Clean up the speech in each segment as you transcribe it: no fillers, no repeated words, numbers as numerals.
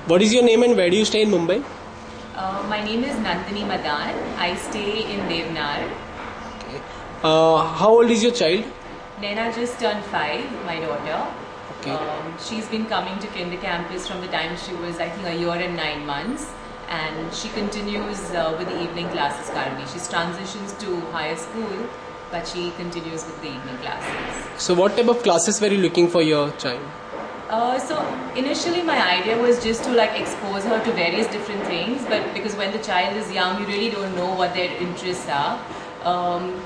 What is your name and where do you stay in Mumbai? My name is Nandini Madan. I stay in Devnar. Okay. How old is your child? Naina just turned 5, my daughter. Okay. She's been coming to Kinder Campus from the time she was, I think, a year and 9 months. And she continues with the evening classes currently. She's transitions to higher school, but she continues with the evening classes. So what type of classes were you looking for your child? So initially my idea was just to expose her to various different things, but because when the child is young you really don't know what their interests are.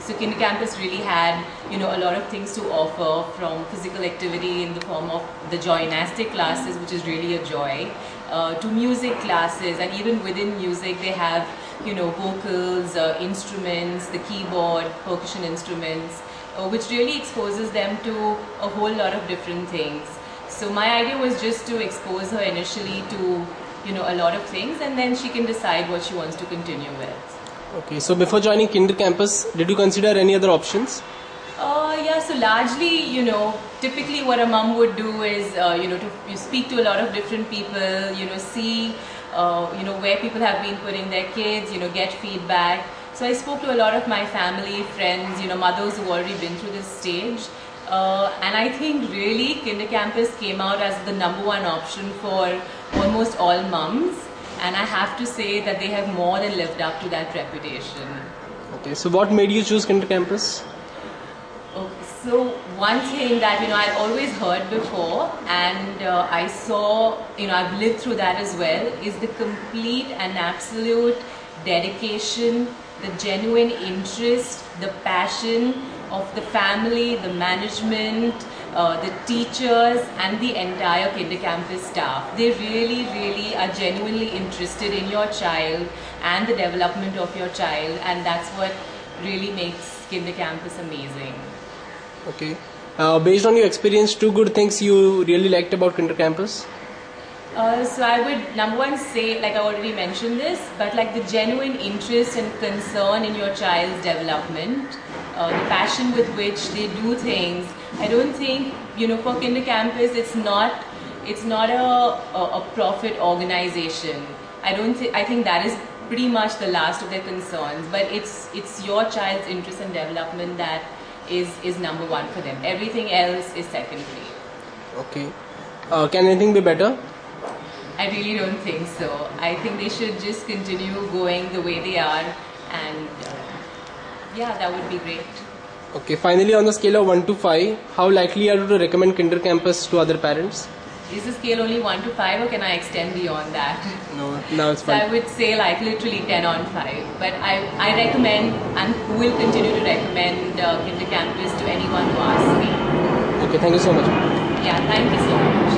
So Kinder Campus really had a lot of things to offer, from physical activity in the form of the joynastic classes, which is really a joy, to music classes, and even within music they have vocals, instruments, the keyboard, percussion instruments, which really exposes them to a whole lot of different things. So my idea was just to expose her initially to a lot of things, and then she can decide what she wants to continue with. Okay, so before joining Kinder Campus, did you consider any other options? Yeah, so largely, typically what a mum would do is, to speak to a lot of different people, see, where people have been putting their kids, get feedback. So I spoke to a lot of my family, friends, mothers who've already been through this stage. And I think really Kinder Campus came out as the #1 option for almost all mums. And I have to say that they have more than lived up to that reputation. Okay, so what made you choose Kinder Campus? Okay, so one thing that I'd always heard before, and I saw, I've lived through that as well, is the complete and absolute dedication, the genuine interest, the passion of the family, the management, the teachers and the entire Kinder Campus staff. They really, really are genuinely interested in your child and the development of your child, and that's what really makes Kinder Campus amazing. Okay. Based on your experience, 2 good things you really liked about Kinder Campus? So I would #1 say, like I already mentioned this, but the genuine interest and concern in your child's development, the passion with which they do things. I don't think, for Kinder Campus it's not a profit organization. I think that is pretty much the last of their concerns, but it's your child's interest and development that is #1 for them. Everything else is secondary. Okay. Can anything be better? I really don't think so. I think they should just continue going the way they are, and yeah, that would be great. Okay, finally, on the scale of 1 to 5, how likely are you to recommend Kinder Campus to other parents? Is the scale only 1 to 5, or can I extend beyond that? No, now it's So fine. I would say literally 10 on 5. But I recommend and will continue to recommend Kinder Campus to anyone who asks me. Okay, thank you so much. Yeah, thank you so much.